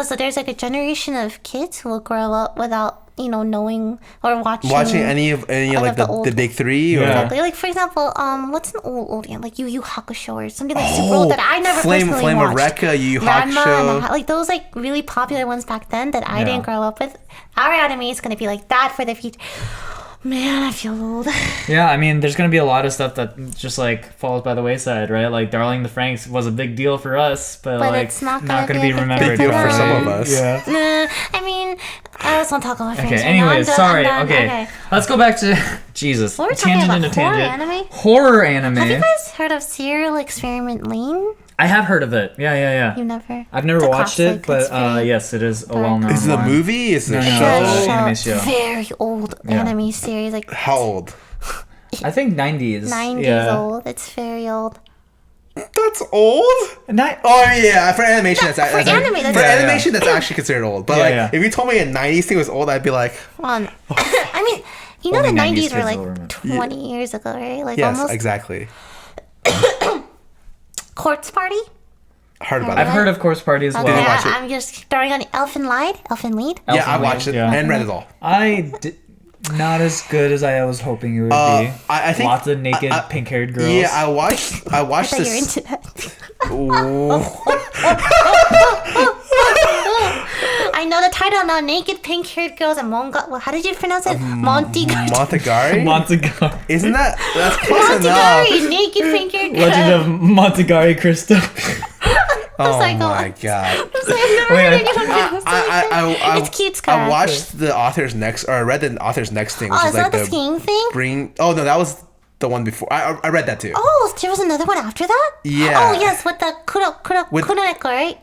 So there's, like, a generation of kids who will grow up without, knowing or Watching any of like the old- big three. Or Yeah. Exactly. Like, for example, what's an old anime? Like Yu Yu Hakusho or something like super old that I never Flame personally of watched. Rekka, Yu Yu Ranma and Hakusho. like those like really popular ones back then that I Yeah. didn't grow up with. Our anime is gonna be like that for the future. Man, I feel old. Yeah, I mean, there's gonna be a lot of stuff that just like falls by the wayside, right? Like Darling the Franxx was a big deal for us, but like it's not not gonna gonna be be a big remembered. Big deal for by- some of us. Yeah. Nah, I mean, I just want to talk about Okay. friends. Anyways, sorry. I'm done. Okay. Let's go back to Jesus. What were we talking Tangent about? into Horror tangent. anime? Horror anime. Have you guys heard of Serial Experiment Lane? I have heard of it. Yeah. You never? I've never It's a watched classic. it, but It's very- yes, it is a well-known Is it a one. movie? Is it a No, no, show? no. Anime show. Very old Yeah. anime series, like How old? I think 90s. 90s yeah. old. It's very old. That's old. Oh yeah, for animation, that's for anime, that's- for Yeah, animation that's actually considered old. But Yeah, like, yeah. if you told me a '90s thing was old, I'd be like, I mean, you know Only the 90s 90s were kids like will remember. 20 years ago, right? Like yes, almost exactly. Corpse Party. Heard about I've it. heard of Course Party as well. Didn't watch it. I'm just throwing on Elfen Lied. Elfen Lied. Yeah, I Elfen watched Lied, it yeah. and read it all. I did not as good as I was hoping it would be. I think Lots of naked, pink-haired girls. Yeah, I watched I thought you were this. into that. Ooh. I know the title now. Naked pink-haired girls and Monga. Well, how did you pronounce it? Montegarry. Montegarry? Montegarry. Isn't that's close Montegarry. enough? Naked pink-haired Legend of girls. Montegarry Crystal. Oh like, my god. I've never Wait, heard anyone pronounce I It's cute, Scarra. I watched the author's next, or I read the author's next thing, which Oh, is is like that the skiing thing? bring. Oh no, that was the one before. I read that too. Oh, there was another one after that? Yeah. Oh, yes, with the With- Kunoneko, right?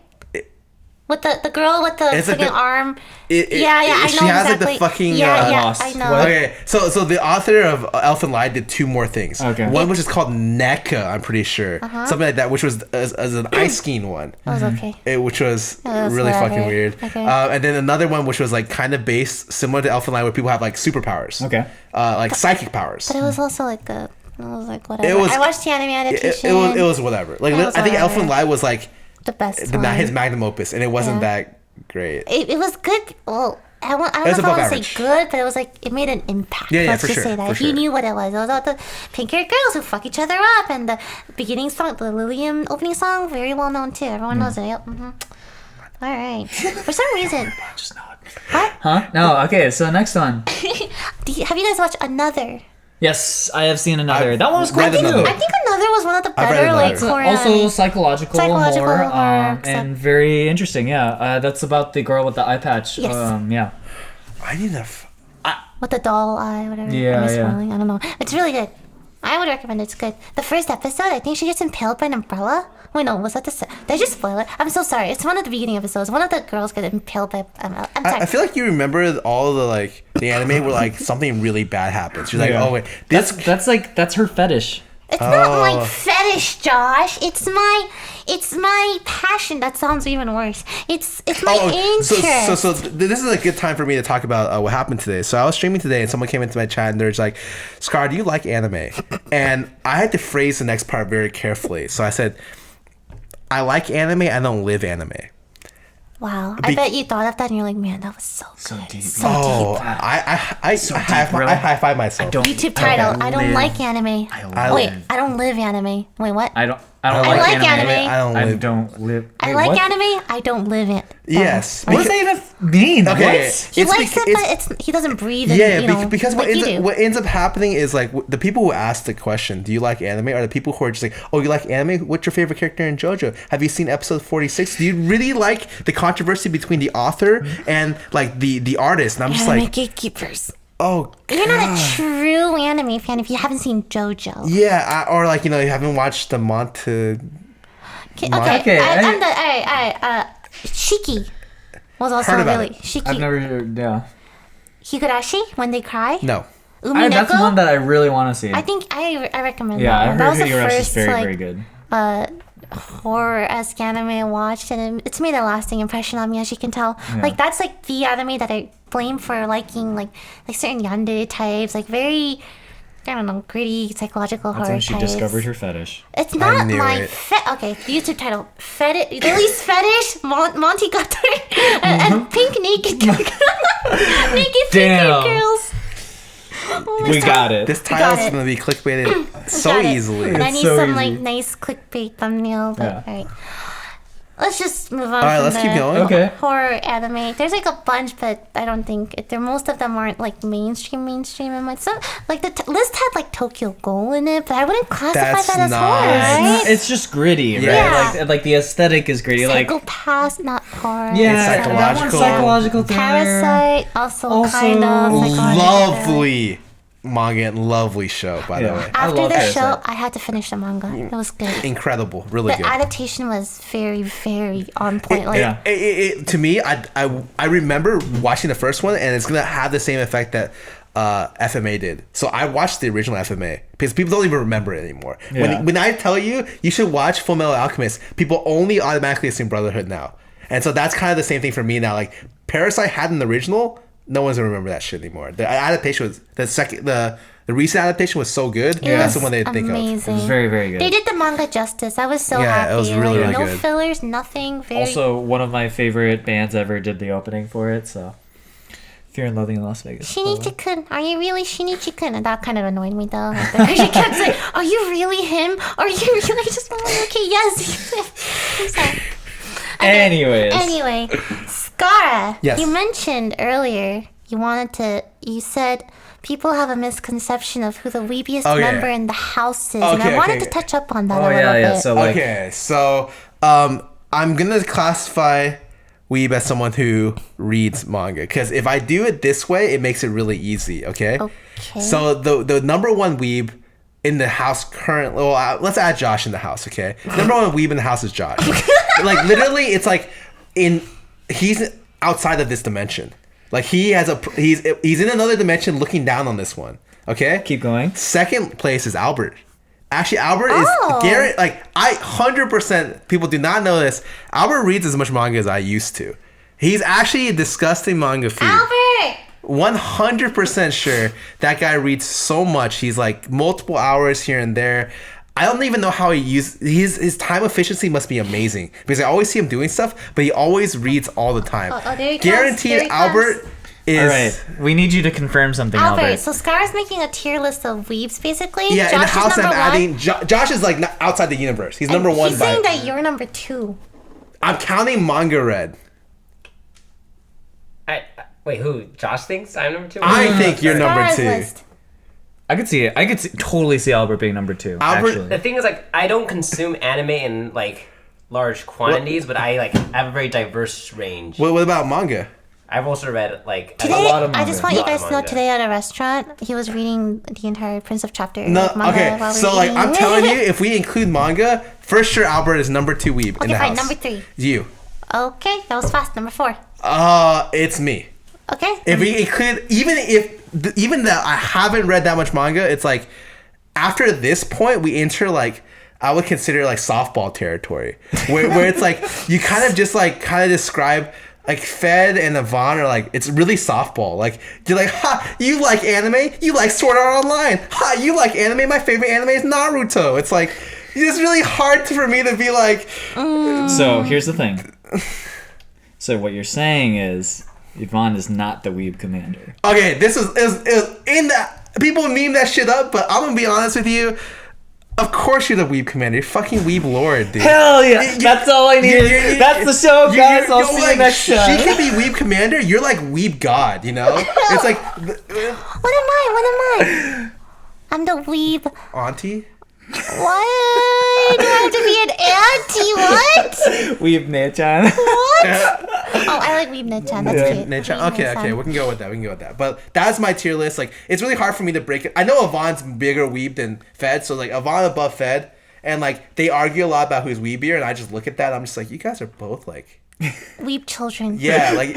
With the girl with the It's like fucking the- arm. It- Yeah, I know she has exactly. like the fucking. Yeah, Lost. I know. What? Okay, so the author of Elfen Lied did two more things. Okay. One which is called NECA, I'm pretty sure, something like that, which was as an ice skiing one. That was okay. Which was was really whatever. fucking weird. Okay. And then another one which was like kind of based similar to Elfen Lied, where people have like superpowers. Okay. Like psychic powers. But it was also like I was like, whatever. It was- I watched the anime It adaptation. it was whatever. Like It was I think whatever. Elfen Lied was like the best one. his magnum opus, and it wasn't Yeah. that great. It was good. Well, I don't know was if I above want to average. say good, but it was like, it made an impact. Yeah, Let's for just sure, say that. for If you sure. knew what it was. It was about the pink-haired girls who fuck each other up, and the beginning song, the Lilium opening song, very well known too. Everyone knows it. Yep. All right. For some reason. Just not. What? Huh? No. Okay. So next one. Have you guys watched Another? Yes, I have seen another. I've That one was read cool too. Another. I think Another was one of the I've read better, like, Another. Korean Also anime. psychological Psychological more, horror, and very interesting. Yeah, that's about the girl with the eye patch. Yes. Yeah. I need to. With the doll eye, whatever. Yeah, I'm yeah. spoiling. I don't know. It's really good. I would recommend it. It's good. The first episode, I think she gets impaled by an umbrella. Wait, no, was that the... Did I just spoil it? I'm so sorry. It's one of the beginning episodes. One of the girls get impaled by... I'm sorry. I feel like you remember all the like the anime where like something really bad happens. You're like, oh wait, this that's her fetish. It's not my fetish, Josh. It's my passion. That sounds even worse. It's my interest. So this is a good time for me to talk about what happened today. So I was streaming today, and someone came into my chat, and they're just like, "Scar, do you like anime?" And I had to phrase the next part very carefully. So I said, "I like anime. I don't live anime." Wow, I bet you thought of that and you're like, man, that was so deep. So deep. I high five myself. YouTube title, I don't like anime. I don't live anime. Wait, what? I don't like anime. I don't live. I like anime. I don't live it. Yes. What does that even mean? Okay. What? He likes it, but he doesn't breathe. Yeah, because like what ends up happening is like the people who ask the question, "Do you like anime?" are the people who are just like, "Oh, you like anime? What's your favorite character in JoJo? Have you seen episode 46? Do you really like the controversy between the author and like the artist?" And I'm just anime like, gatekeepers. "Oh, you're not a true anime fan if you haven't seen JoJo." Yeah, or like you haven't watched the Okay. I'm the all right. Shiki was also really Shiki. I've never heard. Yeah. Higurashi when they cry. No. Umineko? That's one that I really want to see. I think I recommend yeah, that one. I That was heard the Higurashi is first very good. horror-esque anime I watched, and it's made a lasting impression on me, as you can tell. Yeah. Like that's like the anime that I blame for liking like certain yandere types, like very, I don't know, gritty psychological That's horror when she types. discovered her fetish. It's not knew my it. okay. YouTube title: Lily's fetish, Montegarry, and pink naked naked Damn. pink girls. We got it. This title's gonna be clickbaited so easily. And I need so some easy. like nice clickbait thumbnail. But Yeah. all right, let's just move on. All right, from let's keep the going. Okay. Horror anime. There's like a bunch, but I don't think most of them aren't like mainstream. And like some like the list had like Tokyo Ghoul in it, but I wouldn't classify That's that as not- horror. Right? It's just gritty, right? Yeah. Like the aesthetic is gritty. Like Psychopath, not horror. yeah, It's that one's psychological thriller. Parasite, also kind of psychological. Lovely manga and lovely show, by the Yeah. way. I After love the show, Parasite. I had to finish the manga. It was good. Incredible, really The good. adaptation was very, very on point. Like, Yeah. To me, I remember watching the first one, and it's gonna have the same effect that FMA did. So I watched the original FMA because people don't even remember it anymore. Yeah. When I tell you should watch Full Metal Alchemist, people only automatically assume Brotherhood now, and so that's kind of the same thing for me now. Like Parasite had an original, no one's gonna remember that shit anymore. The adaptation was the recent adaptation was so good. That's the one they think of. amazing. It was very, very good. They did the manga justice. I was so happy. it was really, like, really no good. fillers, nothing. Very. Also, one of my favorite bands ever did the opening for it. So, Fear and Loathing in Las Vegas. Shinichi-kun, are you really Shinichi-kun? And that kind of annoyed me though. Like, she kept saying, "Are you really him? Are you really just?" I'm like, okay, yes. I'm sorry. Okay. Anyway, Scarra. Yes. You mentioned earlier you said people have a misconception of who the weebiest member in the house is, and I wanted to touch up on that a little bit. So like, Okay, so I'm gonna classify weeb as someone who reads manga, because if I do it this way, it makes it really easy. Okay. So the number one weeb in the house currently, let's add Josh in the house. Okay. Number one weeb in the house is Josh. Like literally, it's like he's outside of this dimension. Like he's in another dimension looking down on this one. Okay. keep going. Second place is Albert. Actually, Albert is Garrett. Like 100%. People do not know this. Albert reads as much manga as I used to. He's actually a disgusting manga freak. Albert. 100% sure that guy reads so much. He's like multiple hours here and there. I don't even know how he uses his time efficiency. Must be amazing because I always see him doing stuff, but he always reads all the time. There he comes. Guaranteed, There he Albert is. All right, we need you to confirm something, Albert. So Scar's making a tier list of weebs, basically. Yeah, Josh in the is house I'm number adding. one. Josh is like outside the universe. He's number one. He's saying that you're number two. I'm counting manga read. Wait, who? Josh thinks I'm number two? I think you're number Scar's two. list. I could see it. Totally see Albert being number two. Albert- Actually. The thing is, like, I don't consume anime in, like, large quantities, but I, like, have a very diverse range. What about manga? I've also read like Today, lot of I just manga. want you guys to know, manga. today at a restaurant, he was reading the entire Prince of Chapter. No, manga okay. while we So were like, eating. I'm telling you, if we include manga, for sure Albert is number 2 weeb in Okay, the fine. house. Number 3. You. Okay, that was fast. Number 4. It's me. Okay. If we include, even that I haven't read that much manga, it's like after this point we enter like I would consider like softball territory, where it's like you kind of describe like Fed and Yvonne are like it's really softball. Like you're like, ha, you like anime, you like Sword Art Online, ha, you like anime. My favorite anime is Naruto. It's like it's really hard for me to be like. So here's the thing. So what you're saying is Yvonne is not the weeb commander. Okay, this is in that people meme that shit up, but I'm gonna be honest with you. Of course you're the weeb commander. You're fucking weeb lord, dude. Hell yeah! That's all I needed. That's the show, guys. I'll see you next She time. could be weeb commander. You're like weeb god, you know? It's like What am I? I'm the weeb. auntie. What? Do I have to be an auntie? What? Weeb Nechan. What? Oh, I like weeb Nechan. That's Yeah. cute. Nature. Weeb Okay, Nechan. we can go with that. But that's my tier list. Like, it's really hard for me to break it. I know Yvonne's bigger weeb than Fed, so like Yvonne above Fed, and like they argue a lot about who's weebier, and I just look at that. I'm just like, you guys are both like, Weeb children. yeah, like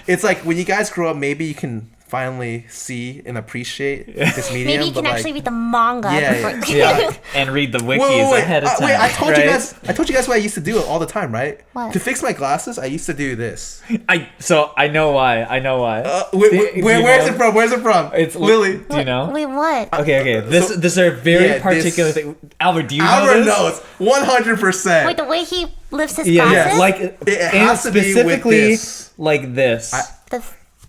it's like when you guys grow up, maybe you can finally see and appreciate this medium. Maybe you can but, actually like, read the manga. Yeah, before. Yeah, and read the wikis ahead of time. Wait, I told right? you guys. I told you guys what I used to do all the time, right? What? To fix my glasses, I used to do this. So I know why. Where's it from? Where's it from? It's Lily. Do you know? Wait, what? Okay. This are very Yeah, particular this- thing. Albert, do you Albert know this? knows 100%. Wait, the way he lifts his Yeah, glasses? like It and has to be with specifically this. like this. The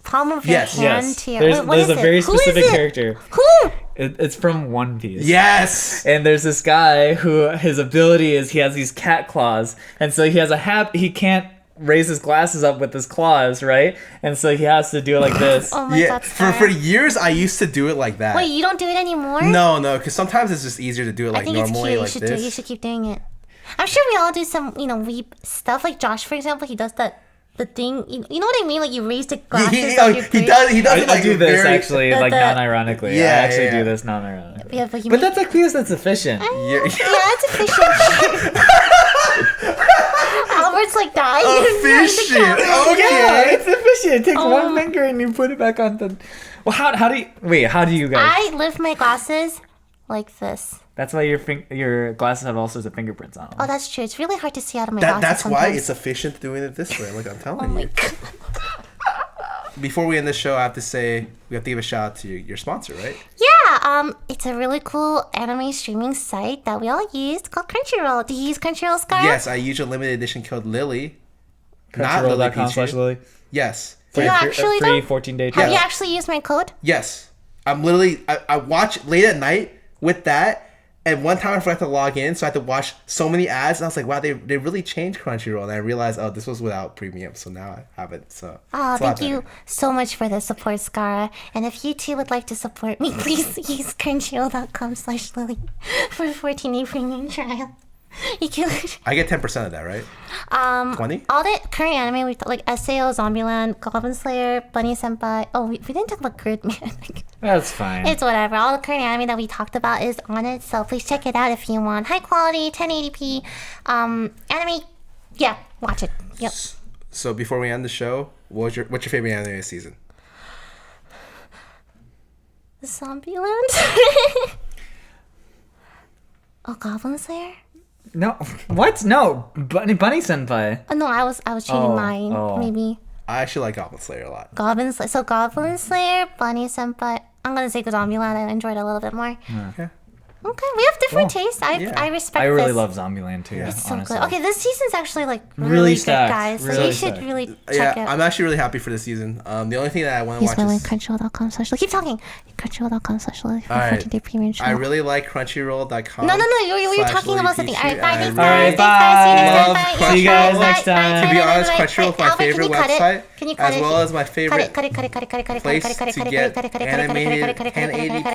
palm of Yes. your hand Yes, to your... there's Wait, what is a it? very Who is specific it? character. Who? It's from One Piece. Yes. And there's this guy who his ability is he has these cat claws, and so he has he can't raise his glasses up with his claws, right? And so he has to do it like this. Oh my Yeah. god, For Scarra. years, I used to do it like that. Wait, you don't do it anymore? No, because sometimes it's just easier to do it I like think it's normally, cute. like You should this. You should keep doing it. I'm sure we all do some, weeb stuff. Like Josh, for example, he does the thing. You know what I mean? Like you raise the glasses. He of your does. brain. He does. I like do this very, actually, The- like the- non-ironically. Yeah, I actually yeah. do this non-ironically. Yeah, but you But make- that's because that's efficient. You're- yeah, it's efficient. Albert's like dying. Efficient. Okay. Yeah, it's efficient. It takes Oh. one finger and you put it back on the. Well, how do you How do you guys? I lift my glasses like this. That's why your glasses have all sorts of fingerprints on them. Oh, that's true. It's really hard to see out of my glasses. That's why sometimes. it's efficient doing it this way. Like I'm telling Oh my you. god. Before we end the show, I have to say we have to give a shout out to your sponsor, right? Yeah, it's a really cool anime streaming site that we all use called Crunchyroll. Do you use Crunchyroll, Scar? Yes, I use your limited edition code Lily. Not Crunchyroll.com/Lily. Yes. Do you actually free though? 14-day Have trial. you actually used my code? Yes. I'm literally I watch late at night with that, and one time I forgot to log in, so I had to watch so many ads, and I was like, wow, they really changed Crunchyroll, and I realized, oh, this was without premium, so now I have it. So Oh, it's a lot thank you better. so much for the support, Scarra. And if you too would like to support me, please use crunchyroll.com/Lily for a 14-day premium trial. You can I get 10% of that, right? 20? all the current anime we've like SAO, Zombieland, Goblin Slayer, Bunny Senpai. Oh, we didn't talk about Gridman. That's fine. It's whatever. All the current anime that we talked about is on it, so please check it out if you want high quality 1080p anime. Yeah, watch it. Yep. So before we end the show, what's your favorite anime this season? Zombieland. Oh, Goblin Slayer. No, what? No, Bunny Senpai. Oh, no, I was changing Oh, mine. oh. Maybe I actually like Goblin Slayer a lot. Goblin Slayer. So Goblin Slayer, Bunny Senpai. I'm gonna say Zombieland. I enjoyed it a little bit more. Okay. Okay, we have different Cool. tastes. Yeah. I respect. I really this. love Zombieland too. It's so honestly. good. Okay, this season's actually like Really really, good, stacked. guys. So Really you should stacked. really Yeah, check it. I'm actually really happy for this season. The only thing that I want to Use watch my link is crunchyroll.com/. Keep talking. Crunchyroll.com/Lily for All right. 14-day premium I trial. really like Crunchyroll.com. No, you're talking about something. All right, bye, thanks, All right, guys. bye. See you guys next time. To be honest, Crunchyroll is my Albert, favorite can you cut it? website, Can you cut as it? well as my favorite Cut it. place to get animated 1080